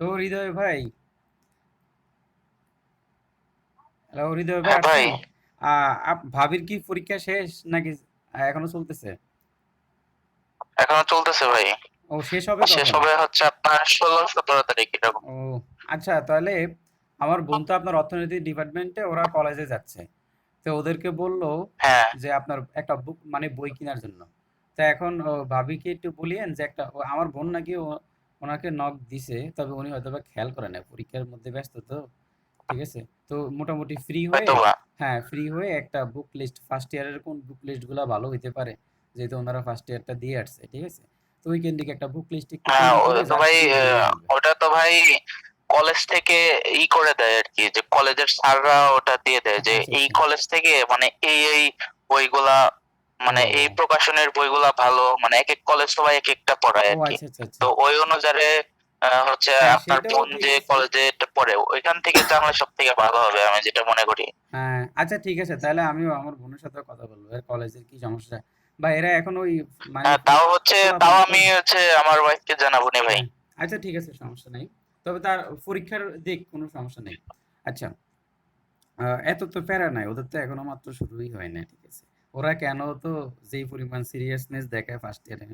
তো হৃদয় ভাই, হ্যালো হৃদয় ভাই হ্যাঁ ভাই, আছেন? ভাবির কি পরীক্ষা শেষ নাকি এখনো চলতেছে? এখনো চলতেছে ভাই। ও শেষ হবে শেষ কখন? হবে হচ্ছে আপনার 16-17 তারিখ এরকম। ও আচ্ছা, তাহলে আমার বোন তো আপনার অর্থনীতি ডিপার্টমেন্টে, ওরা কলেজে যাচ্ছে। তো ওদেরকে বললো হ্যাঁ, যে আপনার একটা বুক মানে বই কেনার জন্য। তা এখন ভাবিকে একটু বলিয়েন যে একটা আমার বোন নাকি ওনাকে নক দিছে, তবে উনি হয়তো বা খেয়াল করে না, পরীক্ষার মধ্যে ব্যস্ত তো। ঠিক আছে, তো মোটামুটি ফ্রি হয়ে, হয়তোবা। হ্যাঁ ফ্রি হয়ে একটা বুক লিস্ট, ফার্স্ট ইয়ারের কোন বুক লিস্টগুলো ভালো হইতে পারে, যেহেতু ওনারা ফার্স্ট ইয়ারটা দিয়ে আসছে। ঠিক আছে, তো ওইখান থেকে একটা বুক লিস্ট একটু হ্যাঁ, তৈরি করে ওটা তো জাস্ট ভাই দিয়ে দিলেই হবে। ওটা তো ভাই কলেজ থেকে করে দেয় আর কি, যে কলেজের স্যাররা ওটা দিয়ে দেয় যে আচ্ছা এই আচ্ছা। কলেজ থেকে মানে এই বইগুলা, মানে এই ও প্রকাশনের বইগুলা ভালো, মানে এক এক কলেজ তো ভাই এক একটা পড়ায় ও আর কি। আচ্ছা আচ্ছা আচ্ছা। তো ওই অনুযায়ী হচ্ছে হ্যাঁ আপনার সেটাও বোন ঠিক যে আছে। কলেজে পড়ে ওইখান থেকে জানলে সব থেকে ভালো হবে আমি যেটা মনে করি। হ্যাঁ আচ্ছা ঠিক আছে, তাহলে আমিও আমার বোনের সাথে কথা বলবো, এর কলেজের কি সমস্যা, বা এরা এখন ওই মানে হ্যাঁ, তাও পোলাপান তো। আমি হচ্ছে আমার ওয়াইফকে জানাবো নি ভাই। হ্যাঁ আচ্ছা ঠিক আছে, সমস্যা নেই। তবে তার পরীক্ষার দিক কোনো সমস্যা নেই। আচ্ছা, এত তো প্যারা নাই, ওদের তো এখনো মাত্র শুরুই হয় না। ঠিক আছে, ওরা কেন তো যেই পরিমাণ সিরিয়াসনেস দেখায় ফার্স্ট ইয়ারে,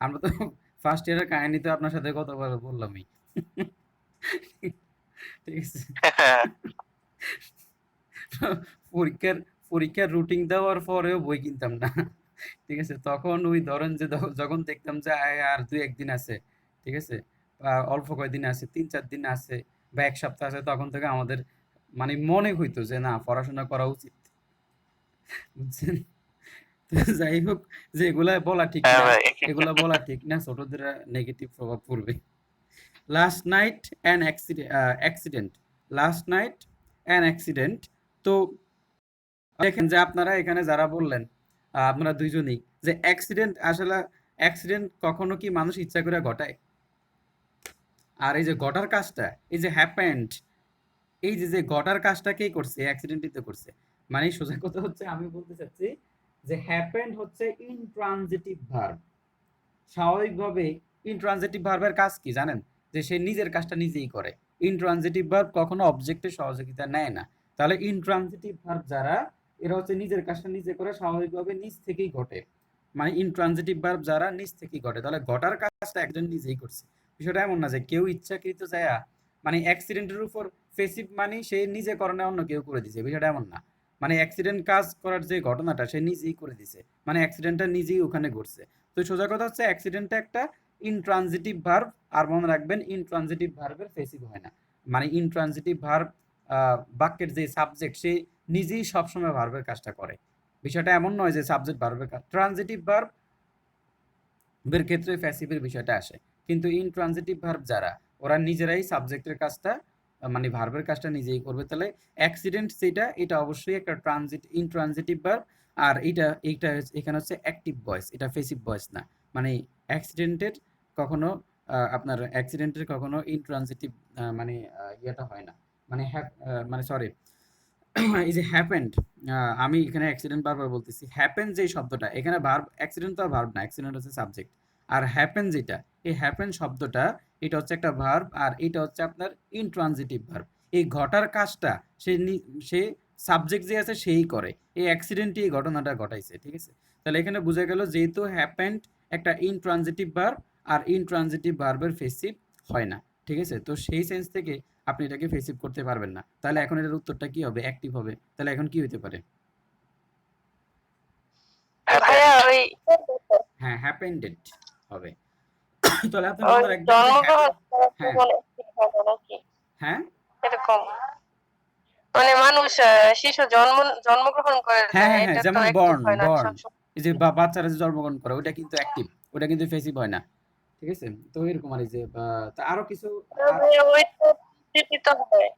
আমরা তো ফার্স্ট ইয়ারের কাহিনী তো আপনার সাথে কতবার বললামই। ঠিক আছে, পরীক্ষার পরীক্ষার রুটিন দেওয়ার পরেও বই কিনতাম না। ঠিক আছে, তখন ওই ধরেন যে যখন দেখতাম যে আর দুই একদিন আছে, ঠিক আছে, অল্প কয়েকদিন আছে, ৩-৪ দিন আছে বা ১ সপ্তাহ আছে, তখন থেকে আমাদের মানে মনে হইতো যে না, পড়াশোনা করা উচিত। বুঝছেন? তো যাই হোক, যে এগুলা বলা ঠিক হ্যাঁ না, ভাই। এগুলা বলা ঠিক না, ছোটদের নেগেটিভ প্রভাব পড়বে। Last night an accident, last night an accident. তো দেখেন যে আপনারা এখানে যারা বললেন, আপনারা দুইজনেই, যে অ্যাক্সিডেন্ট আসলে, অ্যাক্সিডেন্ট কখনো কি মানুষ ইচ্ছা করে ঘটায়? আর এই যে ঘটার কাজটা, এই যে হ্যাপেন্ড, এই যে যে ঘটার কাজটা কে করছে? অ্যাক্সিডেন্টই তো করছে। মানে সোজা কথা হচ্ছে, আমি বলতে চাচ্ছি যে হ্যাপেন্ড হচ্ছে ইনট্রানজিটিভ ভার্ব। স্বাভাবিকভাবে ইনট্রানজিটিভ ভার্বের কাজ কি জানেন? যে সে নিজের কাজটা নিজেই করে। ইনট্রানজিটিভ ভার্ব কখনো অবজেক্টের সহযোগিতা নেয় না। তাহলে ইনট্রানজিটিভ ভার্ব যারা, এরা হচ্ছে নিজের কাজটা নিজে করে, স্বাভাবিকভাবে নিজ থেকেই ঘটে। মানে ইনট্রানজিটিভ ভার্ব যারা নিজ থেকেই ঘটে, তাহলে ঘটার কাজটা একজন নিজেই করছে। বিষয়টা এমন না যে কেউ ইচ্ছাকৃত যায়া, মানে অ্যাক্সিডেন্টের উপর ফেসিভ মানে সে নিজে করে না, অন্য কেউ করে দিছে, বিষয়টা এমন না। মানে অ্যাক্সিডেন্ট কাজ করার যে ঘটনাটা সে নিজেই করে দিছে, মানে অ্যাক্সিডেন্টটা নিজেই ওখানে ঘটছে। তো সোজা কথা হচ্ছে অ্যাক্সিডেন্টটা একটা ইনট্রানজিটিভ ভার্ব। আর মনে রাখবেন, ইনট্রানজিটিভ ভার্বের ফেসিভ হয় না। মানে ইনট্রানজিটিভ ভার্ব, বাক্যের যে সাবজেক্ট সে নিজেই সবসময় ভার্বের কাজটা করে। বিষয়টা এমন নয় যে সাবজেক্ট ভার্বের কাজ, ট্রানজিটিভ ভার্ব এর ক্ষেত্রে প্যাসিভের বিষয়টা আসে। কিন্তু ইনট্রানজিটিভ ভার্ব যারা, ওরা নিজেরাই সাবজেক্টের কাজটা, মানে ভার্বের কাজটা নিজেই করবে। তাহলে অ্যাক্সিডেন্ট যেটা, এটা অবশ্যই একটা ইনট্রানজিটিভ ভার্ব। আর এইটা এখানে হচ্ছে অ্যাক্টিভ ভয়েস, এটা প্যাসিভ ভয়েস না। মানে অ্যাক্সিডেন্টের কখনো আপনার অ্যাক্সিডেন্টের কখনো ইনট্রানজিটিভ মানে ইয়েটা হয় না। মানে মানে সরি, এই যে হ্যাপেন্ড, আমি এখানে অ্যাক্সিডেন্ট বারবার বলতেছি। হ্যাপেন যে শব্দটা এখানে ভার্ব, অ্যাক্সিডেন্ট তো ভার্ব না, অ্যাক্সিডেন্ট হচ্ছে সাবজেক্ট। আর হ্যাপেন যেটা, এই হ্যাপেন শব্দটা, এটা হচ্ছে একটা ভার্ব, আর এটা হচ্ছে আপনার ইনট্রানজিটিভ ভার্ব। এই ঘটার কাজটা সে সাবজেক্ট যে আছে সেই করে, এই অ্যাক্সিডেন্টই এই ঘটনাটা ঘটাইছে। ঠিক আছে, তাহলে এখানে বোঝা গেল যেহেতু হ্যাপেন্ড একটা ইনট্রানজিটিভ ভার্ব, আর ইনট্রানজিটিভ ভার্বের ফেসিভ হয় না। ঠিক আছে, তো সেই সেন্স থেকে আপনি এটাকে ফেসিভ করতে পারবেন না। তাহলে এখন এটার উত্তরটা কি হবে? অ্যাক্টিভ হবে। তাহলে এখন কি হতে পারে? ভাইয়া ওই হ্যাঁ, হ্যাপেন্ডেড হবে। তাহলে আপনি ওই মনে রাখবেন যে হ্যাপেন, জন্মগ্রহণ করার হ্যাঁ, মনে ঠিক হবে নাকি হ্যাঁ, এরকম, মানে মানুষ শিশু জন্মগ্রহণ করে হ্যাঁ, হ্যাঁ, হ্যাঁ, এটা তো যেমন অ্যাক্টিভ বর্ন, হয় না বর্ন, সবসময়। এই যে বাচ্চারা যে জন্মগ্রহণ করে, ওটা কিন্তু অ্যাক্টিভ, ওটা কিন্তু প্যাসিভ হয় না। ঠিক আছে? তো এরকম আর এই যে তা আরো কিছু আর তবে ওইটা জীবিত হয়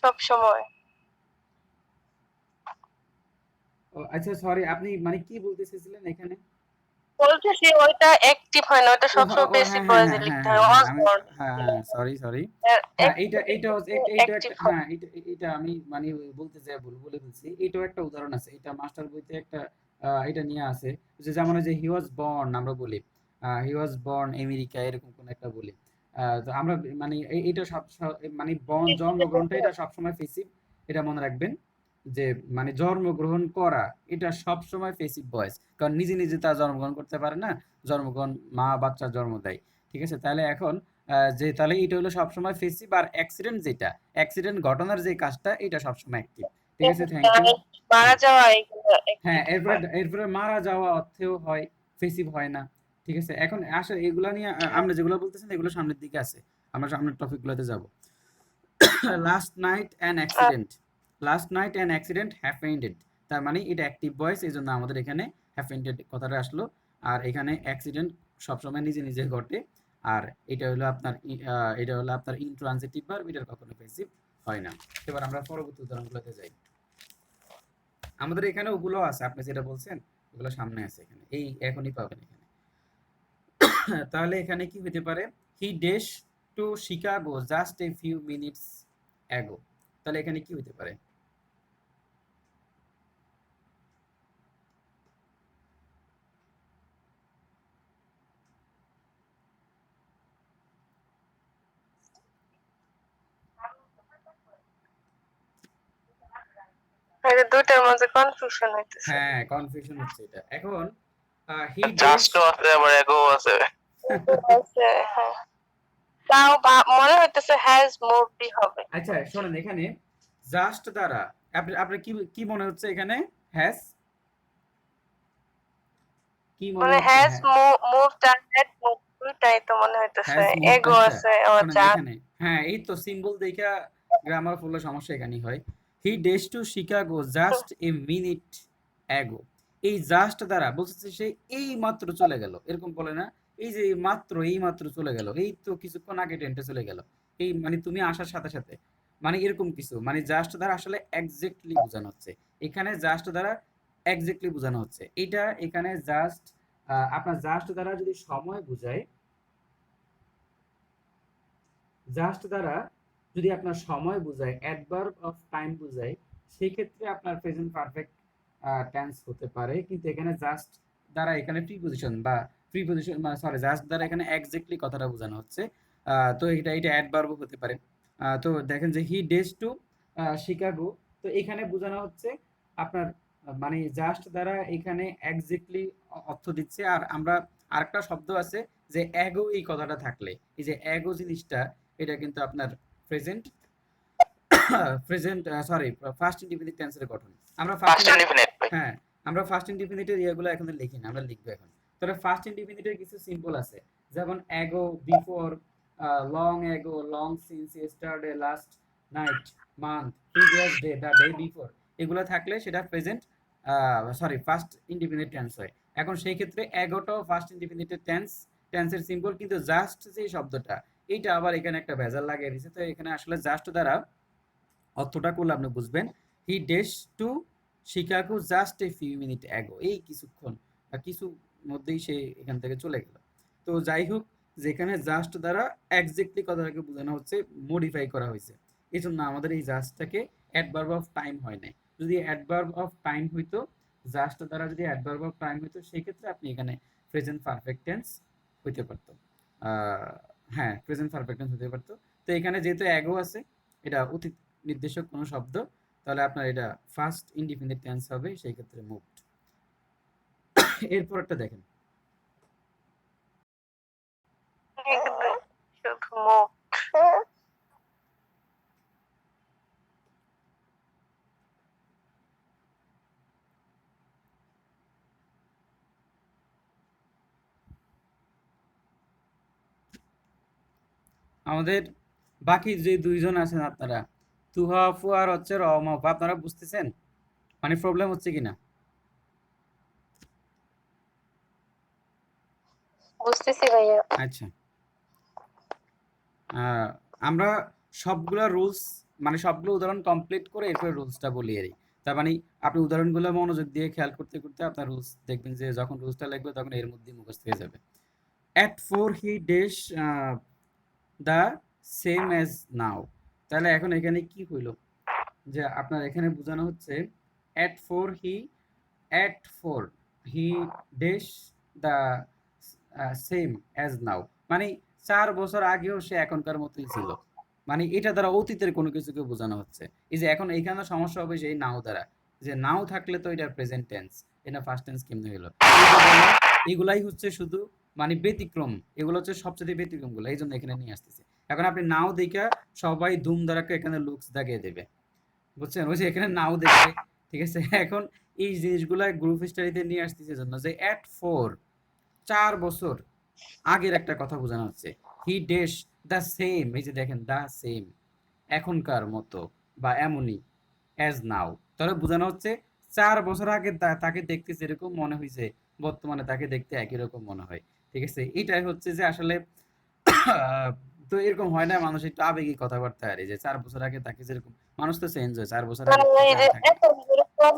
সব সময়। আচ্ছা সরি, আপনি মানে কি বলতে চেয়েছিলেন এখানে? বলতেছি ওইটা অ্যাক্টিভ হয় না, ওইটা সবসময় ও প্যাসিভ হ্যাঁ, হ্যাঁ, ভয়েসে হ্যাঁ, হ্যাঁ, লিখতে হ্যাঁ, হয়, হ্যাঁ, ওয়াজ আমি, বর্ন হ্যাঁ, ছিল। হ্যাঁ, সরি, সরি। হ্যাঁ, এইটা অ্যাক্টিভ এইটা হচ্ছে এইটা অ্যাক্টিভ একটা, হয়। হ্যাঁ, এটা আমি মানে বলতে চাই, ভুল বলে ফেলছি। এটাও একটা উদাহরণ আছে। এটা মাস্টার বইতে একটা এটা নিয়ে আছে, যে যেমন ওই যে হি ওয়াজ বর্ন আমরা বলি, হি ওয়াজ বর্ন আমেরিকা, এরকম কোন একটা বলি। তো আমরা মানে এটা মানে জন্মগ্রহণটা এটা সবসময় ফেসিভ, এটা মনে রাখবেন যে মানে জন্মগ্রহণ করা এটা সবসময় ফেসিভ ভয়েস, কারণ নিজে নিজে তা জন্মগ্রহণ করতে পারে না, জন্মগ্রহণ মা বাচ্চা জন্ম দেয়। ঠিক আছে, তাহলে এখন যে তাহলে এটা হলো সবসময় ফেসিভ, আর অ্যাক্সিডেন্ট যেটা অ্যাক্সিডেন্ট ঘটনার যে কাজটা এটা সবসময় অ্যাক্টিভ। ঠিক আছে, থ্যাংক ইউ। মারা হ্যাঁ যাওয়া এগুলো হ্যাঁ, active এরপরে হয়। এরপরে মারা যাওয়া অর্থেও হয়, ফেসিভ হয় না। ঠিক আছে, এখন আসলে এগুলা নিয়ে আমরা যেগুলো বলতেছেন এগুলো সামনের দিকে আছে, আমরা সামনের টপিকগুলোতে যাব। Last night an accident, last night an accident হ্যাপেন্ডেড, তার মানে এটা অ্যাক্টিভ ভয়েস, এই জন্য আমাদের এখানে হ্যাপেন্ডেড কথাটা আসলো। আর এখানে অ্যাক্সিডেন্ট সবসময় নিজে নিজে ঘটে, আর এটা হলো আপনার এটা হলো আপনার ইনট্রানজিটিভ ভার্ব, এটার কখনো পেসিভ হয় না। এবার আমরা পরবর্তী উদাহরণগুলোতে যাই। আমাদের এখানে ওগুলো আছে, আপনি যেটা বলছেন ওগুলো সামনে আছে, এখানে এই এখনই পাবেন এখানে। তাহলে এখানে কি হতে পারে, he dash to Chicago just a few minutes ago, তাহলে এখানে কি হতে পারে? এই দুইটার মধ্যে কনফিউশন হইতেছে। হ্যাঁ, কনফিউশন হচ্ছে এটা। এখন হি ডেশ জাস্টও আছে আবার এগো আছে। আছে, হ্যাঁ। তাও মনে হইতেছে হ্যাজ মুভডই হবে। আচ্ছা শোনেন, এখানে জাস্ট দ্বারা আপনার কি কি মনে হচ্ছে এখানে? হ্যাজ কি মনে মানে হচ্ছে? হ্যাজ হ্যাঁ, মুভড আর হ্যাড মুভড দুইটাই তো মনে হইতেছে। Has moved. এগো আচ্ছা আছে ও শোনেন যা। এখানে, হ্যাঁ এই তো সিম্বল দেখা গ্রামার ফুলের সমস্যা এখানেই হয়। He dash to Chicago just a minute ago, এই জাস্ট দ্বারা বলছে সে এই মাত্র চলে গেল, এরকম বলে না? এই যে এই মাত্র চলে গেল, এই তো কিছুক্ষণ আগে ট্রেনটা চলে গেল, এই মানে তুমি আসার সাথে সাথে, মানে এরকম কিছু, মানে জাস্ট দ্বারা আসলে এক্স্যাক্টলি বোঝানো হচ্ছে। এখানে জাস্ট দ্বারা এক্স্যাক্টলি বোঝানো হচ্ছে, এটা এখানে জাস্ট আপনার জাস্ট দ্বারা যদি সময় বোঝায়, জাস্ট দ্বারা যদি আপনার সময় বোঝায়, অ্যাডভার্ব অফ টাইম বোঝায়, সেই ক্ষেত্রে আপনার প্রেজেন্ট পারফেক্ট টেন্স হতে পারে। কিন্তু এখানে জাস্ট দ্বারা এখানে প্রিপজিশন বা প্রিপজিশন মানে সরি জাস্ট দ্বারা এখানে এক্স্যাক্টলি কথাটা বোঝানো হচ্ছে। তো এটা অ্যাডভার্বও হতে পারে। তো দেখেন যে হি ডেজ টু শিকাগো, তো এখানে বোঝানো হচ্ছে আপনার মানে জাস্ট দ্বারা এখানে এক্স্যাক্টলি অর্থ দিচ্ছে। আর আমরা আরেকটা শব্দ আছে যে অ্যাগো, এই কথাটা থাকলে এই যে অ্যাগো জিনিসটা, এটা কিন্তু আপনার present present sorry first indefinite টেন্সের গঠন। আমরা ফার্স্ট ইনডিফিনিট। হ্যাঁ, আমরা ফার্স্ট ইনডিফিনিটের ইয়েগুলো এখন লিখি না, আমরা লিখবো এখন। তবে ফার্স্ট ইনডিফিনিটের কিছু সিম্বল আছে, যেমন ago, before, long ago, long since, yesterday, last night, month, previous day, the day before, এগুলো থাকলে সেটা present sorry first indefinite tense হয়। এখন সেই ক্ষেত্রে অ্যাগোটাও ফার্স্ট ইনডিফিনিটের টেন্সের সিম্বল, কিন্তু জাস্ট যে শব্দটা এইটা আবার এখানে একটা ভেজাল লাগিয়ে দিয়েছে। তো এখানে আসলে জাস্ট দ্বারা অর্থটা করলে আপনি বুঝবেন, he dash to Chicago just a few minute ago, এই কিছুক্ষণ বা কিছু মধ্যেই সে এখান থেকে চলে গেল। তো যাই হোক, যেখানে জাস্ট দ্বারা এক্স্যাক্টলি কথাটাকে বোঝানো হচ্ছে, মডিফাই করা হয়েছে, এই জন্য আমাদের এই জাস্টটাকে অ্যাডভার্ব অফ টাইম হয় নাই। যদি অ্যাডভার্ব অফ টাইম হইতো, জাস্ট দ্বারা যদি অ্যাডভার্ব অফ টাইম হইতো, সেই ক্ষেত্রে আপনি এখানে প্রেজেন্ট পারফেক্ট টেন্স হইতে পারতো। হ্যাঁ, প্রেজেন্ট পারফেক্ট টেন্স হতে পারতো। তো এখানে যেহেতু অ্যাগো আছে, এটা অতীত নির্দেশক কোনো শব্দ, তাহলে আপনার এটা ফার্স্ট ইনডিফিনিট টেন্স হবে, সেই ক্ষেত্রে মুভড। এরপর একটা দেখেন, শুধু মুভ। আমাদের বাকি যে দুইজন আছেন আপনারা, তুহা আপু আর হচ্ছে রহমা আপু, আপনারা বুঝতেছেন মানে প্রবলেম হচ্ছে কিনা? বুঝতেছি ভাইয়া। আচ্ছা, আমরা সবগুলা রুলস মানে সবগুলো উদাহরণ কমপ্লিট করে এরপরে রুলসটা বলি এরই। তার মানে আপনি উদাহরণগুলো মনোযোগ দিয়ে খেয়াল করতে করতে আপনার রুলস দেখবেন যে যখন রুলসটা লিখবে তখন এর মধ্যেই মুখস্থ হয়ে যাবে। At 4 he dash the same as now, তাহলে এখন এখানে কি হইল, যে আপনার এখানে বোঝানো হচ্ছে at 4 he dash the same as now, মানে 4 বছর আগেও সে এখনকার মতোই ছিল। মানে এটা দ্বারা অতীতের কোনো কিছুকে বোঝানো হচ্ছে। এই যে এখন এইখানে সমস্যা হবে যে এই নাও দ্বারা। যে নাও থাকলে তো এটা প্রেজেন্ট টেন্স। এটা ফার্স্ট টেন্স কেমনে হইলো? এই যে বললাম এগুলাই হচ্ছে শুধু মানে ব্যতিক্রম। এগুলো হচ্ছে সবচেয়ে ব্যতিক্রমগুলো। এইজন্য এখানে নিয়ে আসতেছি। এখন আপনি নাও দেইখা সবাই ধুম ধাড়াক্কা এখানে লুকস দাগিয়ে দেবে। বুঝছেন? ওই যে এখানে নাও দেখবে। ঠিক আছে? এখন এই জিনিসগুলা গ্রুপ স্টাডিতে নিয়ে আসতেছি এজন্য যে এট 4 4 বছর আগের একটা কথা বোঝানো হচ্ছে। হি ড্যাশ দ্য সেম, এই যে দেখেন দ্য সেম, এখনকার মতো বা এমনই, অ্যাজ নাও। তাহলে বোঝানো হচ্ছে ৪ বছর আগে তাকে দেখতে যেরকম মনে হইছে বর্তমানে তাকে দেখতে একই রকম মনে হয়। ঠিক আছে? এটাই হচ্ছে যে আসলে তো এরকম হয় না মানুষ একটু আবেগী কথাবার্তা আর এই যে ৪ বছর আগে তাকে যেরকম মানুষ তো চেঞ্জ হয় ৪ বছর আগে মানে থেকে এই যে আগে থাকে। এখন যেরকম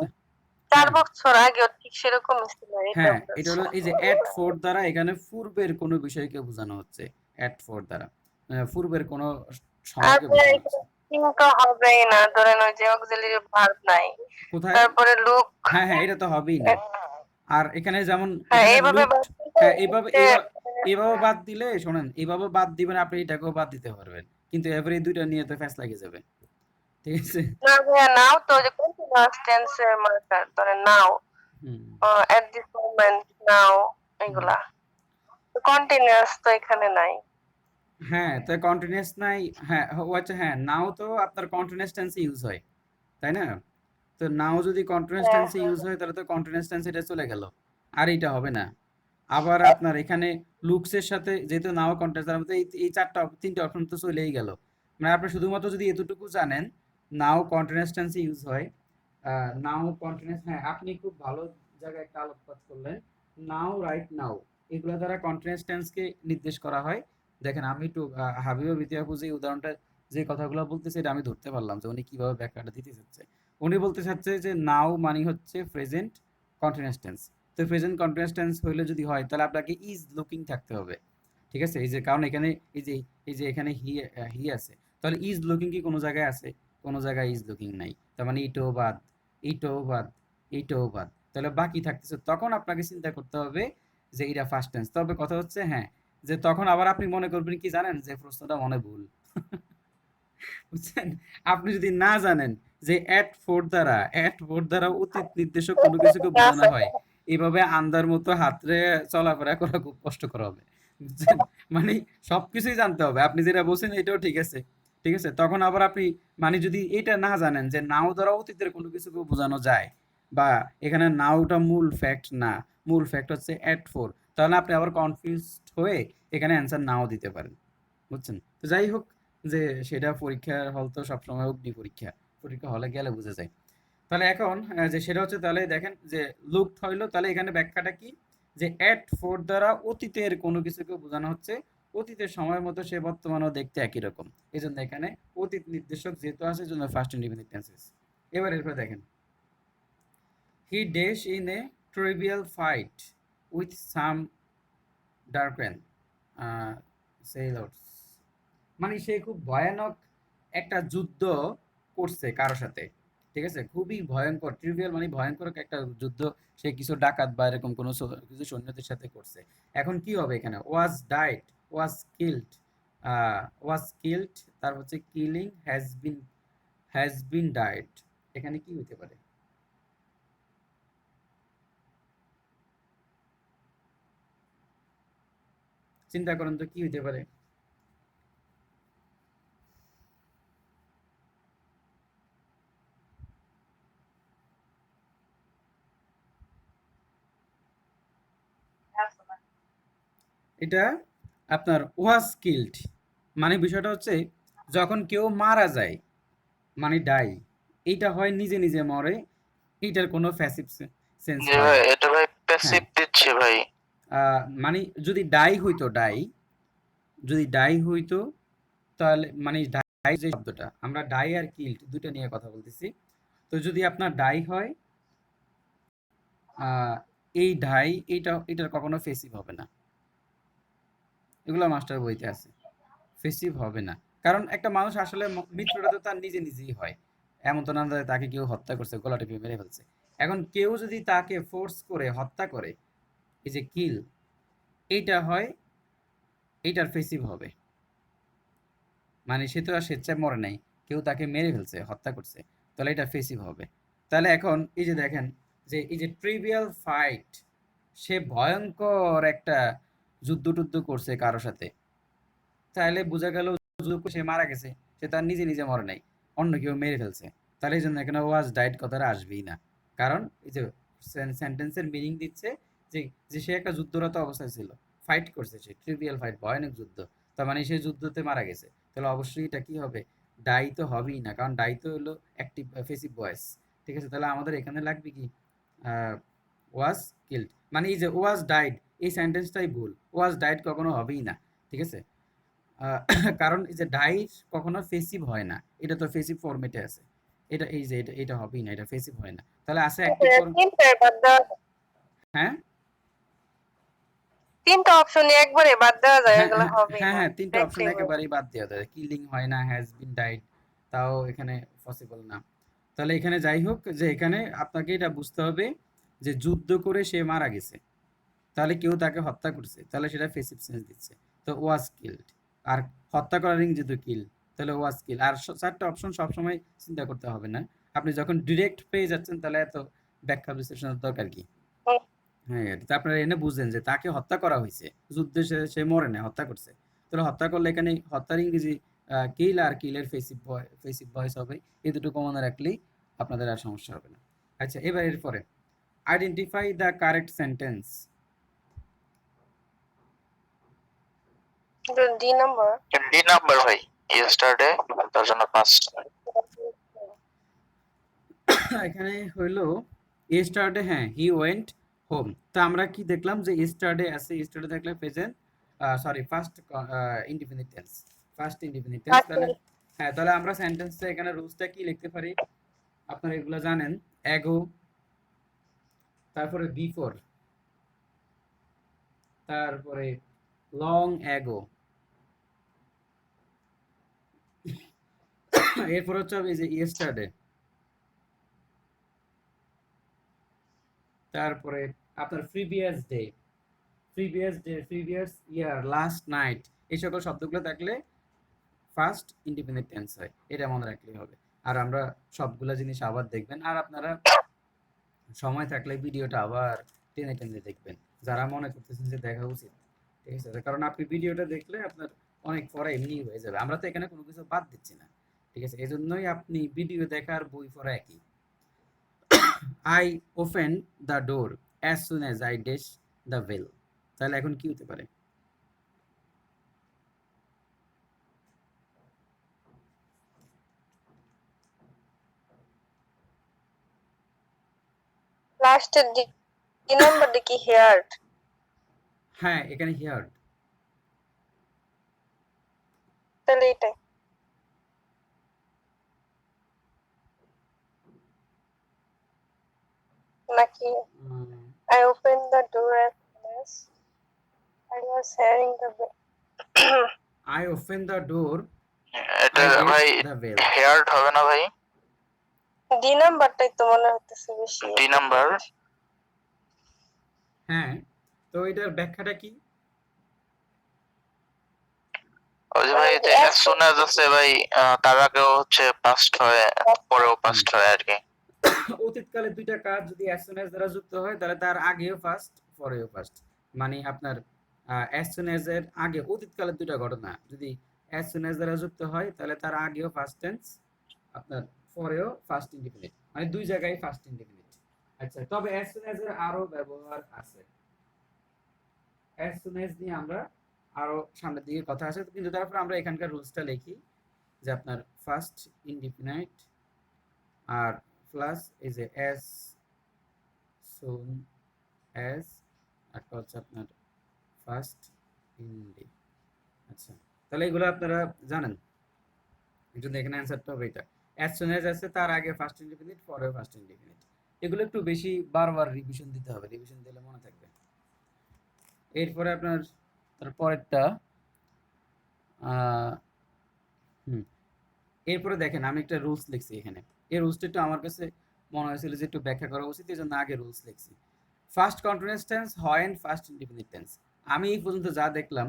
৪ হ্যাঁ, বছর আগেও ঠিক সেরকমই ছিল, এটা হ্যাঁ, এটা বুঝাচ্ছে। হলো এই যে এট 4 দ্বারা এখানে পূর্বের কোনো বিষয়কে বোঝানো হচ্ছে। এট 4 দ্বারা। পূর্বের কোনো আর সময়কে বোঝানো হচ্ছে। কিন্তু হবেই না, ধরেন ওই যে অক্সিলারি ভার্ব নাই, কোথায়? তারপরে লুক। হ্যাঁ, হ্যাঁ, এটা তো হবেই না। আর এখানে যেমন হ্যাঁ, এখানে এইভাবে লুকড, বাদ দিলে হ্যাঁ, এইভাবে যে, এইভাবে বাদ দিলে শোনেন, এইভাবে বাদ দিবেন আপনি এটাকেও বাদ দিতে পারবেন। কিন্তু এবারে এই ২ টা নিয়ে তো ফ্যাস লাগে যাবে। ঠিক আছে? না ভাইয়া, নাও তো যে কন্টিনিউয়াস টেন্সের মার্কার, ধরেন নাও, হুম, এট দিস মোমেন্ট, নাও, হুম। এগুলা কন্টিনিউয়াস তো এখানে নাই। হ্যাঁ, তো কন্টিনিউয়াস নাই। হ্যাঁ, ও আচ্ছা হ্যাঁ, নাও তো আপনার কন্টিনিউয়াস টেন্সে ইউজ হয়। তাই না? তো নাও যদি কন্টিনিউয়াস হ্যাঁ, টেন্সে ইউজ হয় তাহলে তো কন্টিনিউয়াস টেন্স এটা চলে গেল। আর এইটা হবে না। আবার আপনার এখানে লুকস এর সাথে যেহেতু নাও কন্টিনিউয়াস তার মধ্যে এই ৪ টা ৩ টা অপশন তো চলেই গেল। মানে আপনি শুধুমাত্র যদি এতটুকু জানেন নাও কন্টিনিউয়াস টেন্সে ইউজ হয়। নাও কন্টিনিউয়াস, হ্যাঁ, আপনি খুব ভালো জায়গায় একটা আলোকপাত করলেন। নাও, রাইট নাও, এগুলো দ্বারা কন্টিনিউয়াস টেন্সকে নির্দেশ করা হয়। দেখেন আমি একটু হাবিবা বিদ্যাপু যে উদাহরণটা যে কথাগুলো বলতেছে এটা আমি ধরতে পারলাম যে উনি কিভাবে ব্যাখ্যাটা দিতে চাচ্ছে। উনি বলতে চাচ্ছে যে নাও মানে হচ্ছে প্রেজেন্ট কন্টিনিউয়াস টেন্স। তো প্রেজেন্ট কন্টিনিউয়াস টেন্স হইলে যদি হয় তাহলে আপনাকে ইজ লুকিং থাকতে হবে। ঠিক আছে? এই যে কারণ এখানে এই যে এখানে হি আছে। তাহলে ইজ লুকিং কি কোনো জায়গায় আছে? কোনো জায়গায় ইজ লুকিং নাই। তার মানে ইটও বাদ, ইটও বাদ, ইটও বাদ। তাহলে বাকি থাকতেছে তখন আপনাকে চিন্তা করতে হবে যে এটা ফার্স্ট টেন্স। তবে কথা হচ্ছে হ্যাঁ, যে তখন আবার আপনি মনে করবেন কি জানেন যে প্রশ্নটা মনে ভুল। বুঝছেন? আপনি যদি না জানেন যে এট 4 দ্বারা অতীত নির্দেশক কোনো কিছুকে বোঝানো হয়, এভাবে আন্ধার মতো হাতড়ে চলাফেরা করা খুব কষ্টকর হবে। বুঝছেন? মানে সবকিছুই জানতে হবে। আপনি যেটা বলছেন এটাও ঠিক আছে। ঠিক আছে? তখন আবার আপনি মানে যদি এটা না জানেন যে নাও দ্বারা অতীতের কোনো কিছুকে বোঝানো যায় বা এখানে নাওটা মূল ফ্যাক্ট না। মূল ফ্যাক্ট হচ্ছে এট 4, তাহলে আপনি আবার কনফিউজড হয়ে এখানে অ্যান্সার নাও দিতে পারেন। বুঝছেন? তো যাই হোক, যে সেটা পরীক্ষার হল তো সবসময় অগ্নি পরীক্ষা। পরীক্ষা হলে গেলে বোঝা যায়। তাহলে এখন যে সেটা হচ্ছে তাহলে দেখেন যে লুকড হইলো তাহলে এখানে ব্যাখ্যাটা কি? যে এট 4 দ্বারা অতীতের কোনো কিছুকে বোঝানো হচ্ছে অতীতের সময় মতো সে বর্তমানেও দেখতে একই রকম। এজন্য এখানে অতীত নির্দেশক যেহেতু আছে এজন্য ফার্স্ট ইন্ডিপেন্ডেন্ট টেন্সেস। এরপর দেখেন he dash in a trivial fight with some drunken sailors, মানে সে খুব ভয়ানক একটা যুদ্ধ করছে কারো সাথে। ঠিক আছে? খুবই ভয়ঙ্কর, ট্রিভিয়াল মানে ভয়ঙ্কর একটা যুদ্ধ সে কিছু ডাকাত বা এরকম কোনো কিছু সৈন্যদের সাথে করছে। এখন কি হবে এখানে? Was died, was killed, was killed, তারপর হচ্ছে কিলিং, হ্যাজ বিন ডাইড। এখানে কি হতে পারে? চিন্তা করেন তো কি হতে পারে? এটা আপনার ওয়াজ কিল্ড মানে বিষয়টা হচ্ছে যখন কেউ মারা যায় মানে ডাই, এইটা হয় নিজে নিজে মরে, এইটার কোনো প্যাসিভ সেন্স জি হয় ভাই, না। এটা ভাই হ্যাঁ, প্যাসিভ দিচ্ছে ভাই। মানে যদি ডাই হইতো যদি ডাই হইতো তাহলে মানে ডাই যে শব্দটা আমরা ডাই আর কিল্ড দুটো নিয়ে কথা বলতেছি। তো যদি আপনার ডাই হয় আহ, এই ডাই এটার কখনো ফেসিভ হবে না। এগুলো মাস্টার বইতে আছে। ফেসিভ হবে না। কারণ একটা মানুষ আসলে মৃত্যুটা তো তার নিজে নিজেই হয়। এমন তো না যে তাকে কেউ হত্যা করছে, গলা টিপে মেরে ফেলছে। এখন কেউ যদি তাকে ফোর্স করে হত্যা করে, এই যে কিল, এইটা হয় এইটার ফেসিভ হবে, মানে সে তো আর স্বেচ্ছায় মরে নাই, কেউ তাকে মেরে ফেলছে, হত্যা করছে, তাহলে এটা ফেসিভ হবে। তাহলে এখন এই যে দেখেন যে এই যে ট্রিভিয়াল ফাইট, সে ভয়ঙ্কর একটা যুদ্ধ টুদ্ধ করছে কারো সাথে, তাহলে বোঝা গেল সে মারা গেছে, সে তার নিজে নিজে মরে নাই, অন্য কেউ মেরে ফেলছে। তাহলে এই জন্য এখানে ওয়াজ ডাইড কথাটা আসবেই না, কারণ এই যে সেন্টেন্সের মিনিং দিচ্ছে যে যে সে একটা যুদ্ধরত অবস্থায় ছিল, ফাইট করছে, সে ট্রিভিয়াল ফাইট, ভয়ানক যুদ্ধ, তার মানে সে যুদ্ধতে মারা গেছে, তাহলে অবশ্যই এটা কি হবে, ডাই তো হবেই না, কারণ ডাই তো হলো অ্যাক্টিভ ফেসিভ ভয়েস। ঠিক আছে, তাহলে আমাদের এখানে লাগবে কি ওয়াজ কিল্ড, মানে এই যে ওয়াজ ডাইড, এই সেন্টেন্সটাই ভুল, ওয়াজ ডাইড কখনো হবেই না। ঠিক আছে, কারণ এই যে ডাইস কখনো ফেসিভ হয় না, এটা তো ফেসিভ ফরম্যাটে আছে, এটা এই যে এটা এটা হবেই না, এটা ফেসিভ হয় না, তাহলে আছে অ্যাক্টিভ ফর্ম। তিনটা বাদ দেওয়া, হ্যাঁ তিনটা অপশন একবারে বাদ দেওয়া যায়, হ্যাঁ এগুলো হ্যাঁ হবে হ্যাঁ না। হ্যাঁ, তিনটা অপশন একটাই হবে। একেবারেই বাদ দেওয়া যায়, কিলিং হয় না, হ্যাজ বিন ডাইড, তাও এখানে পসিবল না। তাহলে এখানে যাই হোক, যে এখানে আপনাকে এটা বুঝতে হবে যে যুদ্ধ করে সে মারা গেছে, তাহলে কেউ তাকে হত্যা করছে, তাহলে সেটা ফেসিভ সেন্স দিচ্ছে, তো ওয়াজ কিলড। আর হত্যা করার ইংরেজি তো কিল, তাহলে ওয়াজ কিল। আর চারটা অপশন সবসময় চিন্তা করতে হবে না, আপনি যখন ডিরেক্ট পেয়ে যাচ্ছেন তাহলে এত ব্যাখ্যা বিশ্লেষণের দরকার কি। হুম। হ্যাঁ, তো আপনারা এনে বুঝলেন যে তাকে হত্যা করা হয়েছে, যুদ্ধে সে মরে না, হত্যা করছে, তাহলে হত্যা করলে এখানে হত্যার ইংরেজি কিল, আর কিলের ফেসিভ ভয়েস হবে, এই দুটো কমনে রাখলেই আপনাদের আর সমস্যা হবে না। আচ্ছা, এবার এরপরে identify the correct sentence. D number. D number ভাই, ইয়েস্টারডে তার জন্য পাস্ট। এখানে হইলো ইয়েস্টারডে, হ্যাঁ হি ওয়েন্ট হোম, তা আমরা কি দেখলাম যে ইয়েস্টারডে আছে, ইয়েস্টারডে থাকলে present, sorry first indefinite tense, first indefinite tense. তাহলে হ্যাঁ, তাহলে আমরা সেন্টেন্সে এখানে রুলসটা কি লিখতে পারি, আপনারা এগুলো জানেন, অ্যাগো, তারপরে বিফোর, তারপরে লং অ্যাগো, এরপর হচ্ছে এই যে ইয়েস্টারডে, তারপরে আপনার previous day, previous year, last night, এই সকল শব্দগুলো থাকলে ফার্স্ট ইন্ডিপেন্ডেন্ট টেন্স হয়, এটা মনে রাখলেই হবে। আর আমরা সবগুলা জিনিস আবার দেখবেন, আর আপনারা সময় থাকলে ভিডিওটা আবার টেনে টেনে দেখবেন, যারা মনে করতেছেন যে দেখা উচিত। ঠিক আছে, কারণ আপনি ভিডিওটা দেখলে আপনার অনেক পড়া এমনি হয়ে যাবে, আমরা তো এখানে কোনো কিছু বাদ দিচ্ছি না। ঠিক আছে, এই জন্যই আপনি ভিডিও দেখার বই পড়া একই। I open the door as soon as I dash the bell, তাহলে এখন কি হতে পারে, লাস্টের ডি নাম্বারটা কি হেয়ার্ড? হ্যাঁ এখানে হিয়ার্ড, তাহলে এটাই নাকি? I opened the door as soon as I was hearing the bell. I open the ডোর, এটা I ভাই guess the bell. হেয়ার্ড হবে না ভাই, ডি নাম্বারটাই তো মনে হতেছে বেশি। D number. হ্যাঁ, তো এটার ব্যাখ্যাটা কি, ওই যে ভাই যে as soon as আছে ভাই, তার আগেও হচ্ছে পাস্ট হয়, পরেও পাস্ট হয় আর কি। অতীতকালে দুইটা কাজ যদি as soon as দ্বারা যুক্ত হয় তাহলে তার আগেও ফার্স্ট পরেও ফার্স্ট, মানে আপনার as soon as এর আগে অতীতকালের দুইটা ঘটনা যদি as soon as দ্বারা যুক্ত হয় তাহলে তার আগেও ফার্স্ট টেন্স, আপনার পরেও ফার্স্ট ইনডিফিনিট, মানে দুই জায়গায় ফার্স্ট ইনডিফিনিট। আচ্ছা, তবে as soon as এর আরো ব্যবহার আছে, as soon as নিয়ে আমরা আরো সামনের দিকে কথা আছে, কিন্তু তারপর আমরা এখানকার রুলসটা লিখি যে আপনার ফার্স্ট ইনডিফিনাইট আর প্লাস এই যে as soon as, একটা হচ্ছে আপনার ফার্স্ট ইনডি। আচ্ছা, তাহলে এগুলো আপনারা জানেন, একটু দেখেন অ্যান্সারটা হবে এটা, as soon as আছে তার আগে ফার্স্ট ইনডিফিনিট, পরে ফার্স্ট ইনডিফিনিট, এগুলো একটু বেশি বারবার রিভিশন দিতে হবে, রিভিশন দিলে মনে থাকবে। এরপরে আপনার তারপরেরটা এরপরে দেখেন আমি একটা রুলস লিখছি এখানে, এই রুলসটা একটু আমার কাছে মনে হয়েছিল যে একটু ব্যাখ্যা করা উচিত, এই জন্য আগে রুলস লিখছি। ফার্স্ট কন্টিনিউয়াস টেন্স হয় এন্ড ফার্স্ট ইনডিফিনিট টেন্স, আমি এই পর্যন্ত যা দেখলাম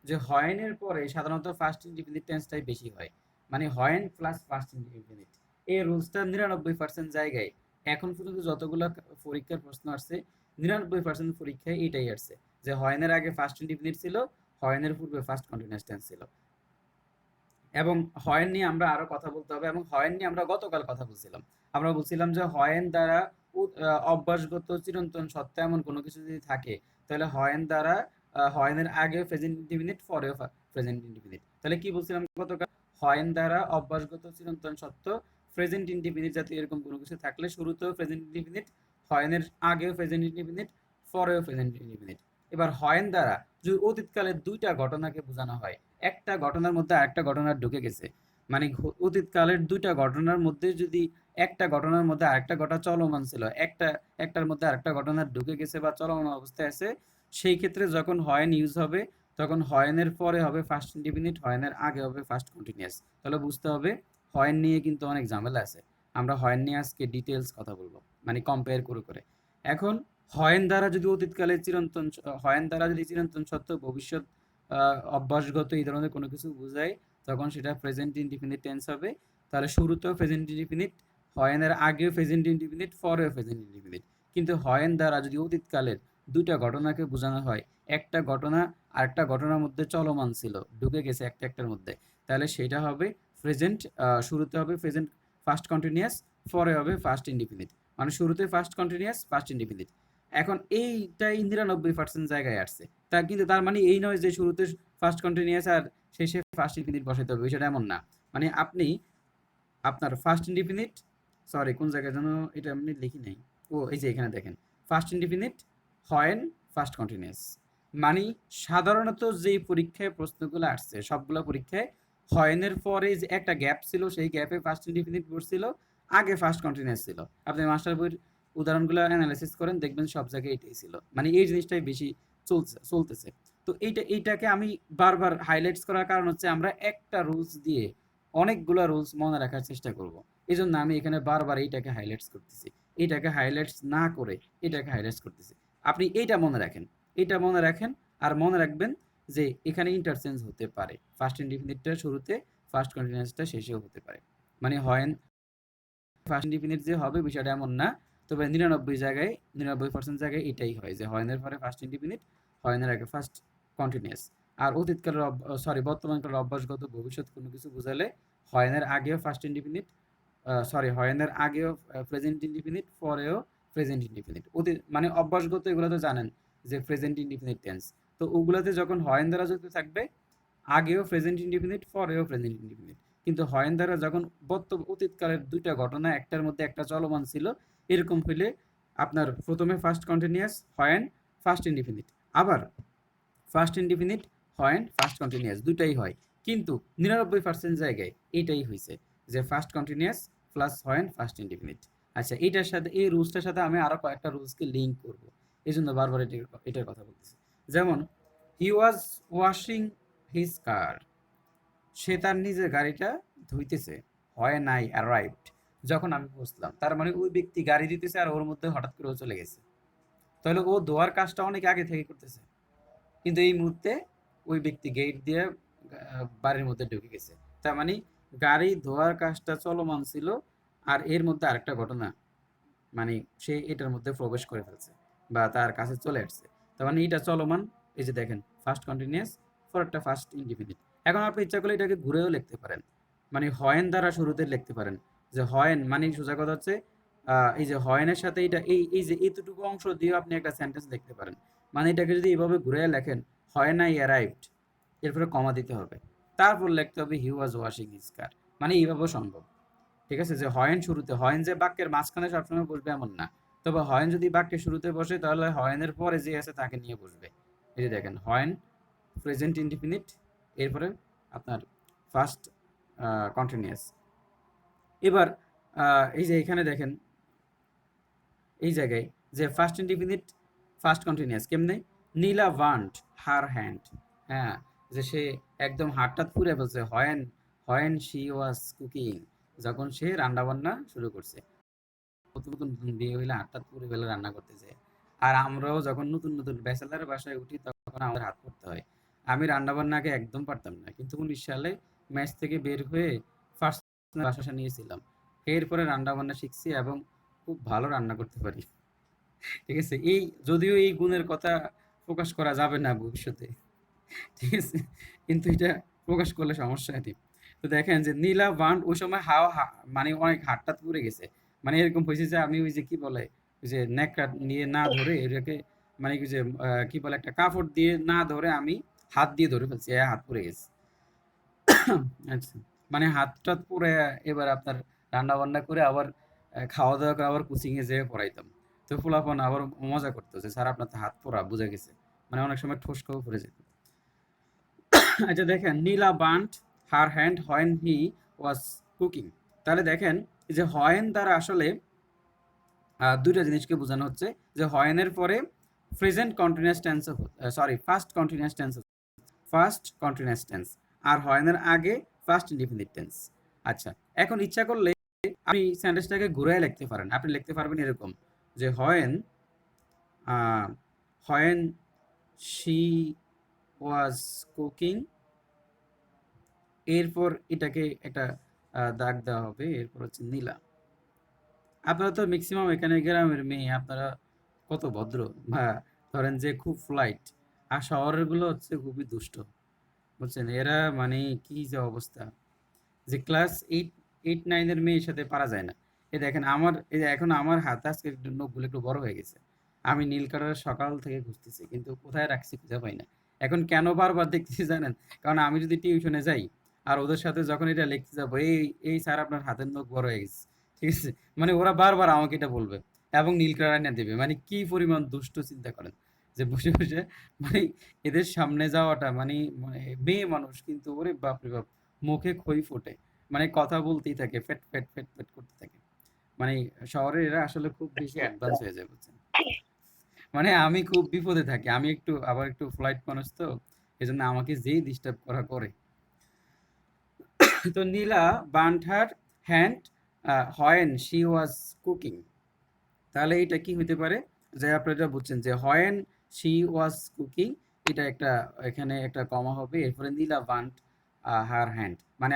যে হয়েনের পরে সাধারণত ফার্স্ট ইনডিফিনিট টেন্সটাই বেশি হয়, মানে হয়েন প্লাস ফার্স্ট ইনডিফিনিট। এই রুলসটা 99% জায়গায় এখন পর্যন্ত যতগুলো পরীক্ষার প্রশ্ন আসছে 99% পরীক্ষায় এটাই আসছে, যে হয়েনের আগে ফার্স্ট ইনডিফিনিট ছিল, হয়েনের পূর্বে ফার্স্ট কন্টিনিউয়াস টেন্স ছিল। এবং হয়েন নিয়ে আমরা আরো কথা বলতে হবে, এবং হয়েন নিয়ে আমরা গতকাল কথা বলছিলাম। আমরা বলছিলাম যে হয়েন দ্বারা অভ্যাসগত চিরন্তন সত্তা এমন কোনো কিছু যদি থাকে, তাহলে হয়েন দ্বারা হয়েনের আগে প্রেজেন্ট ইনডিফিনিট, পরেও প্রেজেন্ট ইনডিফিনিট। তাহলে কি বলছিলাম গতকাল? হয়েন দ্বারা অভ্যাসগত চিরন্তন সত্য প্রেজেন্ট ইনডিফিনিট জাতীয় এরকম কোনো কিছু থাকলে শুরুতেও প্রেজেন্ট ইনডিফিনিট, হয়েনের আগেও প্রেজেন্ট ইনডিফিনিট, পরেও প্রেজেন্ট ইনডিফিনিট। এবার হয়েন দ্বারা যদি অতীতকালের দুইটা ঘটনাকে বোঝানো হয়, একটা ঘটনার মধ্যে আরেকটা ঘটনা ঢুকে গেছে, মানে অতীতকালের দুইটা ঘটনার মধ্যে যদি একটা ঘটনার মধ্যে আরেকটা ঘটনা চলমান ছিল, একটার মধ্যে আরেকটা ঘটনা ঢুকে গেছে বা চলমান অবস্থায় আছে, সেই ক্ষেত্রে যখন হয়েন ইউজ হবে তখন হয়েনের পরে হবে ফার্স্ট ইনডিফিনিট, হয়েনের আগে হবে ফার্স্ট কন্টিনিউয়াস। তাহলে বুঝতে হবে হয়েন নিয়ে কিন্তু অনেক ঝামেলা আছে। আমরা হয়েন নিয়ে আজকে ডিটেলস কথা বলবো, মানে কম্পেয়ার করে করে। এখন হয়েন দ্বারা যদি অতীতকালের চিরন্তন, হয়েন দ্বারা যদি চিরন্তন সত্য ভবিষ্যৎ অভ্যাসগত এই ধরনের কোনো কিছু বোঝায়, তখন সেটা প্রেজেন্ট ইনডিফিনিট টেন্স হবে। তাহলে শুরুতেও প্রেজেন্ট ইনডিফিনিট, হয়েনের আগেও প্রেজেন্ট ইনডিফিনিট, পরেও প্রেজেন্ট ইনডিফিনিট। কিন্তু হয়েন দ্বারা যদি অতীতকালের দুইটা ঘটনাকে বোঝানো হয়, একটা ঘটনা আরেকটা ঘটনার মধ্যে চলমান ছিল, ঢুকে গেছে একটা একটার মধ্যে, তাহলে সেটা হবে প্রেজেন্ট, শুরুতে হবে প্রেজেন্ট ফার্স্ট কন্টিনিউয়াস, পরে হবে ফার্স্ট ইনডিফিনিট, মানে শুরুতে ফার্স্ট কন্টিনিউয়াস, ফার্স্ট ইনডিফিনিট। এখন এইটাই 99% জায়গায় আসছে, তা কিন্তু তার মানে এই নয় যে শুরুতে ফার্স্ট কন্টিনিউয়াস আর শেষে ফার্স্ট ইনডিফিনিট বসাতে হবে, বিষয়টা এমন না। মানে আপনি আপনার ফার্স্ট ইনডিফিনিট, সরি কোন জায়গায় যেন এটা আমি লিখি নাই, ও এই যে এখানে দেখেন, first indefinite, when, first continuous. মানে সাধারণত যেই পরীক্ষায় প্রশ্নগুলো আসছে সবগুলো পরীক্ষায় হয়েনের পরে যে একটা গ্যাপ ছিল, সেই গ্যাপে ফার্স্ট ইনডিফিনিট বসছিল, আগে ফার্স্ট কন্টিনিউয়াস ছিল। আপনি মাস্টার বইয়ের উদাহরণগুলো অ্যানালাইসিস করেন, দেখবেন সব জায়গায় এটাই ছিল, মানে এই জিনিসটাই বেশি চলতেছে। তো এইটাকে আমি বারবার হাইলাইটস করার কারণ হচ্ছে আমরা একটা রুলস দিয়ে অনেকগুলা রুলস মনে রাখার চেষ্টা করব। এই জন্য আমি এখানে বারবার এইটাকে হাইলাইটস করতেছি, এইটাকে হাইলাইটস না করে এটাকে হাইলাইটস করতেছি। আপনি এইটা মনে রাখেন, এইটা মনে রাখেন, আর মনে রাখবেন যে এখানে ইন্টারচেঞ্জ হতে পারে, ফার্স্ট ইনডিফিনিটটা শুরুতে, ফার্স্ট কন্টিনিউয়াসটা শেষেও হতে পারে। মানে হয়েন ফার্স্ট ইনডিফিনিট যে হবে বিষয়টা এমন না, তবে 99% জায়গায় এটাই হয়, যে হয়েনের পরে ফার্স্ট ইনডিফিনিট, হয়েনের আগে ফার্স্ট কন্টিনিউয়াস। আর অতীতকালের বর্তমানকালের অভ্যাসগত ভবিষ্যৎ কোনো কিছু বোঝালে হয়েনের আগেও ফার্স্ট ইনডিফিনিট, হয়েনের আগেও প্রেজেন্ট ইনডিফিনিট, পরেও প্রেজেন্ট ইনডিফিনিট। অতীত মানে অভ্যাসগত, এগুলো তো জানেন যে প্রেজেন্ট ইনডিফিনিট টেন্স, তো ওগুলাতে যখন হয়েন দ্বারা যুক্ত থাকবে আগেও প্রেজেন্ট ইনডিফিনিট, পরেও প্রেজেন্ট ইনডিফিনিট। কিন্তু হয়েন দ্বারা যখন অতীতকালের দুইটা ঘটনা একটার মধ্যে একটা চলমান ছিল, এরকম হইলে আপনার প্রথমে first continuous, when, first indefinite, আবার first indefinite, when, first continuous, দুটাই হয়। কিন্তু 99% জায়গায় এটাই হয়েছে, যে first continuous plus when, first indefinite. আচ্ছা, এইটার সাথে এই রুলসটার সাথে আমি আরো কয়েকটা রুলসকে লিঙ্ক করব, এই জন্য বারবার এটার কথা বলতেছি। যেমন হি ওয়াজ ওয়াশিং হিজ কার, সে তার নিজের গাড়িটা ধুইতেছে, হয় নাই অ্যারাইভড, যখন আমি পৌঁছলাম। তার মানে ওই ব্যক্তি গাড়ি দিতেছে আর ওর মধ্যে হঠাৎ করে ও চলে গেছে, তাহলে ও ধোয়ার কাজটা অনেক আগে থেকে করতেছে, কিন্তু এই মুহূর্তে ওই ব্যক্তি গেট দিয়ে বাড়ির মধ্যে ঢুকে গেছে। তার মানে গাড়ি ধোয়ার কাজটা চলমান ছিল, আর এর মধ্যে আরেকটা ঘটনা, মানে সে এটার মধ্যে প্রবেশ করে ফেলছে বা তার কাছে চলে আসছে। তার মানে এটা চলমান, এই যে দেখেন ফার্স্ট কন্টিনিউয়াস, পরেরটা ফার্স্ট ইনডিফিনিট। এখন আপনি ইচ্ছা করলে এটাকে ঘুরেও লিখতে পারেন, মানে হয়েন দ্বারা শুরুতে লিখতে পারেন, যে হয়েন মানে সোজা কথা হচ্ছে এই যে হয়েনের সাথে এটা এই যে এতটুকু অংশ দিয়ে আপনি একটা সেন্টেন্স লিখতে পারেন। মানে এটাকে যদি এইভাবে ঘুরে লেখেন, হয় নাই অ্যারাইভড, এরপরে কমা দিতে হবে, তারপর লিখতে হবে হি ওয়াজ ওয়াশিং হিজ কার, মানে এইভাবেও সম্ভব। ঠিক আছে, যে হয়েন শুরুতে, হয়েন যে বাক্যের মাঝখানে সবসময় বসবে এমন না, তবে হয়েন যদি বাক্যের শুরুতে বসে তাহলে হয়েনের পরে যে আছে তাকে নিয়ে বসবে। এই যে দেখেন হয়েন প্রেজেন্ট ইনডিফিনিট, এরপরে আপনার ফার্স্ট কন্টিনিউয়াস। এবার এই যে এখানে দেখেন এই জায়গায় যে ফার্স্ট ইনডিফিনিট, ফার্স্ট কন্টিনিউয়াস কেমনে, নীলা ওয়ান্ট হার হ্যান্ড, হ্যাঁ, যে সে একদম হাতটা পুড়ে ফেলছে, হয়েন হয়েন শি ওয়াজ কুকিং, যখন সে রান্না বান্না শুরু করছে। নতুন নতুন বিয়ে হইলে হাতটা পুড়ে ফেলে রান্না করতে চায়, আর আমরাও যখন নতুন নতুন ব্যাচেলার বাসায় উঠি তখন আমাদের হাত পড়তে হয়। আমি রান্নাবান্না আগে একদম পারতাম না, কিন্তু 19 সালে ম্যাচ থেকে বের হয়ে ফার্স্ট বাসা নিয়েছিলাম। এরপরে রান্নাবান্না শিখছি এবং খুব ভালো রান্না করতে পারি। ঠিক আছে, এই যদিও এই গুণের কথা প্রকাশ করা যাবে না ভবিষ্যতে, ঠিক আছে, কিন্তু এটা প্রকাশ করলে সমস্যা নেই। তো দেখেন যে নীলা বান্ড ওই সময় মানে অনেক হাতটা পুড়ে গেছে, মানে এরকম হয়েছে যে আমি ওই যে কি বলে ওই যে নেকড়া নিয়ে না ধরে এটাকে, মানে কি যে কি বলে একটা কাপড় দিয়ে না ধরে আমি হাত দিয়ে ধরে ফেলছি, হাত পুড়ে গেছে। আচ্ছা, মানে হাতটা পুড়ে এবার আপনার রান্না বান্না করে আবার খাওয়া দাওয়া করে আবার কোচিং এ যেয়ে পড়াইতাম। তো পোলাপান আবার মজা করতো যে স্যার আপনার তো হাত পোড়া, বুঝা গেছে, মানে অনেক সময় ঠোসকাও পড়ে যেত। আচ্ছা দেখেন, Nila burned her hand when he was cooking. তাহলে দেখেন এই যে হোয়েন দ্বারা আসলে দুইটা জিনিসকে বোঝানো হচ্ছে, যে হোয়েনের পরে present continuous tense, sorry first continuous tense, first continuous tense, আর হোয়েনের আগে ফার্স্ট ইনডিফিনিট টেন্স। আচ্ছা, এখন ইচ্ছা করলে আপনি সেন্টেন্সটাকে ঘুরায় লিখতে পারেন। আপনি লিখতে পারবেন এরকম যে হোয়েন শি ওয়াজ কুকিং, এরপর এটাকে একটা দাগ দেওয়া হবে, এরপর হচ্ছে নীলা। আপনারা তো ম্যাক্সিমাম এখানে গ্রামের মেয়ে, আপনারা কত ভদ্র, বা ধরেন যে খুব ফ্লাইট, আর শহরের গুলো হচ্ছে খুবই দুষ্ট, বুঝছেন, এরা মানে কি যে অবস্থা, যে ক্লাস 8 8 9 এর মেয়ের সাথে পারা যায় না। এই দেখেন আমার, এই যে এখন আমার হাতে আজকে নখগুলো একটু বড় হয়ে গেছে, আমি নীল কালার সকাল থেকে খুঁজতেছি কিন্তু কোথায় রাখছি খুঁজে পাই না। এখন কেন বারবার দেখতেছি জানেন? কারণ আমি যদি টিউশনে যাই আর ওদের সাথে যখন এটা লিখতে যাবো, এই এই স্যার আপনার হাতের নখ বড় হয়ে গেছে, ঠিক আছে, মানে ওরা বারবার আমাকে এটা বলবে এবং নীল কালার এনে দেবে, মানে কি পরিমাণ দুষ্ট চিন্তা করেন, যে বসে বসে মানে এদের সামনে যাওয়াটা, মানে মানে মেয়ে মানুষ কিন্তু ওরে বাপ রে বাপ, মুখে খই ফোটে, মানে কথা বলতেই থাকে, ফেট ফেট ফেট ফেট করতে থাকে। মানে শহরের এরা আসলে খুব বেশি অ্যাডভান্স হয়ে যায়, বুঝছেন, মানে আমি খুব বিপদে থাকি, আমি একটু আবার একটু ফ্লাইট মানুষ তো, এই জন্য আমাকে যেই ডিস্টার্ব করা করে। তো Nila burned her hand when she was cooking. তাহলে এটা কি হতে পারে, যে আপনারা বুঝছেন যে হোয়েন শি ওয়াজ কুকিং, এটা একটা এখানে একটা কমা হবে, এরপরে নীলা বার্নড হার হ্যান্ড, মানে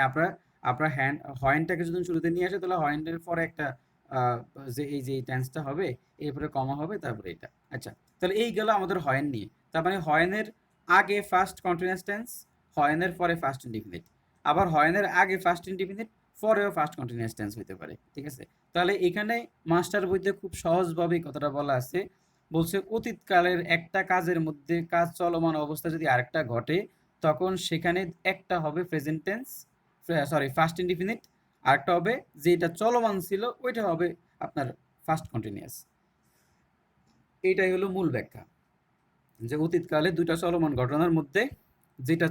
আপনার হ্যান্ড হোয়েনটাকে যদি শুরুতে নিয়ে আসে তাহলে হোয়েনের পরে একটা আহ, যে এই যে টেন্সটা হবে, এরপরে কমা হবে, তারপরে এটা। আচ্ছা, তাহলে এই গেল আমাদের হোয়েন নিয়ে। তার মানে হোয়েনের আগে ফার্স্ট কন্টিনিউয়াস টেন্স, হোয়েনের পরে ফার্স্ট ইনডিফিনিট, আবার হোয়েনের আগে ফার্স্ট ইনডিফিনিট, পরেও ফার্স্ট কন্টিনিউয়াস টেন্স হতে পারে, ঠিক আছে। তাহলে এখানে মাস্টার বইতে খুব সহজভাবে কথাটা বলা আছে, বলছে অতীতকালের একটা কাজের মধ্যে কাজ চলমান অবস্থা যদি আরেকটা ঘটে, তখন সেখানে একটা হবে present tense, sorry first indefinite, আরেকটা হবে যেটা চলমান ছিল ওইটা হবে আপনার ফার্স্ট কন্টিনিউয়াস। এটাই হলো মূল ব্যাখ্যা, যে অতীতকালে দুইটা চলমান ঘটনার মধ্যে যেটা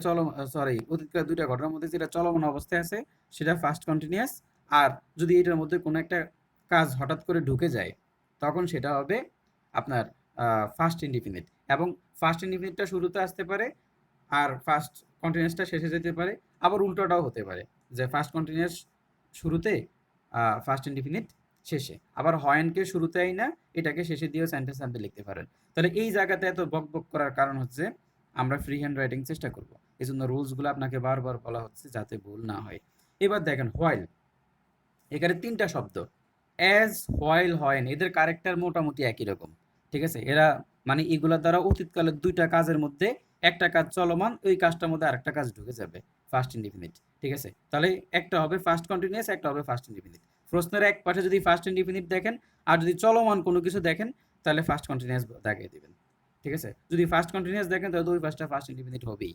অতীতকালে দুইটা ঘটনার মধ্যে যেটা চলমান অবস্থায় আছে সেটা ফার্স্ট কন্টিনিউয়াস, আর যদি এটার মধ্যে কোনো একটা কাজ হঠাৎ করে ঢুকে যায় তখন সেটা হবে আপনার ফার্স্ট ইনডিফিনিট, এবং ফার্স্ট ইনডিফিনিটটা শুরুতে আসতে পারে আর ফার্স্ট কন্টিনিউয়াসটা শেষে যেতে পারে, আবার উল্টোটাও হতে পারে, যে ফার্স্ট কন্টিনিউয়াস শুরুতে, ফার্স্ট ইনডিফিনিট শেষে, আবার হয়েনকে শুরুতেই না এটাকে শেষে দিয়েও সেন্টেন্স আপনি লিখতে পারেন। তাহলে এই জায়গাতে এত বক বক করার কারণ হচ্ছে আমরা ফ্রি হ্যান্ড রাইটিং চেষ্টা করব, এই জন্য রুলসগুলো আপনাকে বারবার বলা হচ্ছে যাতে ভুল না হয়। এবার দেখেন হোয়াইল, এখানে তিনটা শব্দ, অ্যাজ, হোয়াইল, হয়েন, এদের ক্যারেক্টার মোটামুটি একই রকম, ঠিক আছে। এরা মানে এগুলোর দ্বারা অতীতকালের দুইটা কাজের মধ্যে একটা কাজ চলমান, ওই কাজটার মধ্যে আরেকটা কাজ ঢুকে যাবে, ফার্স্ট ইনডিফিনিট, ঠিক আছে। তাহলে একটা হবে ফার্স্ট কন্টিনিউয়াস, একটা হবে ফার্স্ট ইনডিফিনিট। প্রশ্নের এক পাশে যদি ফার্স্ট ইনডিফিনিট দেখেন আর যদি চলমান কোনো কিছু দেখেন তাহলে ফার্স্ট কন্টিনিউয়াস দাগিয়ে দিবেন, ঠিক আছে। যদি ফার্স্ট কন্টিনিউয়াস দেখেন তাহলে ওই পাশটা ফার্স্ট ইনডিফিনিট হবেই,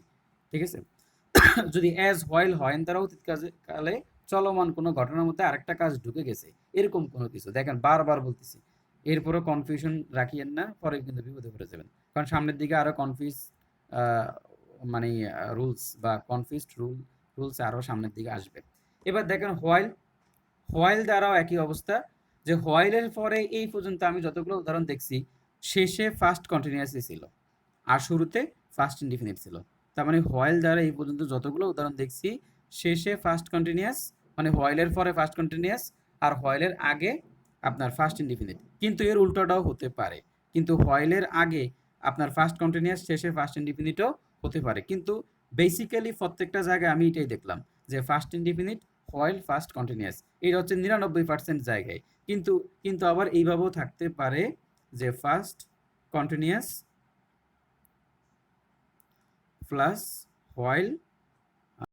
ঠিক আছে। যদি অ্যাজ, হোয়াইল, হয়েন দ্বারা অতীত কালে চলমান কোনো ঘটনার মধ্যে আরেকটা কাজ ঢুকে গেছে এরকম কোনো কিছু দেখেন, বারবার বলতেছি, এরপরও কনফিউশন রাখিয়েন না, পরে কিন্তু বিপদে পড়ে যাবেন, কারণ সামনের দিকে আরো কনফিউজ মানে রুলস বা কনফিউজড রুলস আরো সামনের দিকে আসবে। এবার দেখেন হোয়াইল, হোয়াইল দ্বারাও একই অবস্থা, যে হোয়াইলের পরে এই পর্যন্ত আমি যতগুলো উদাহরণ দেখছি শেষে ফার্স্ট কন্টিনিউয়াসই ছিল আর শুরুতে ফার্স্ট ইনডিফিনিট ছিল। তার মানে হোয়াইল দ্বারা এই পর্যন্ত যতগুলো উদাহরণ দেখছি শেষে ফার্স্ট কন্টিনিউয়াস, মানে হোয়াইলের পরে ফার্স্ট কন্টিনিউয়াস আর হোয়াইলের আগে আপনার ফার্স্ট ইনডিফিনিট, কিন্তু এর উল্টোটাও হতে পারে, কিন্তু হোয়াইলের আগে আপনার ফার্স্ট কন্টিনিউয়াস শেষে ফার্স্ট ইনডিফিনিটও হতে পারে, কিন্তু বেসিক্যালি প্রত্যেকটা জায়গায় আমি এটাই দেখলাম যে first indefinite while first continuous, এটা হচ্ছে 99% জায়গায়। কিন্তু কিন্তু আবার এইভাবেও থাকতে পারে যে ফার্স্ট কন্টিনিউয়াস প্লাস হোয়াইল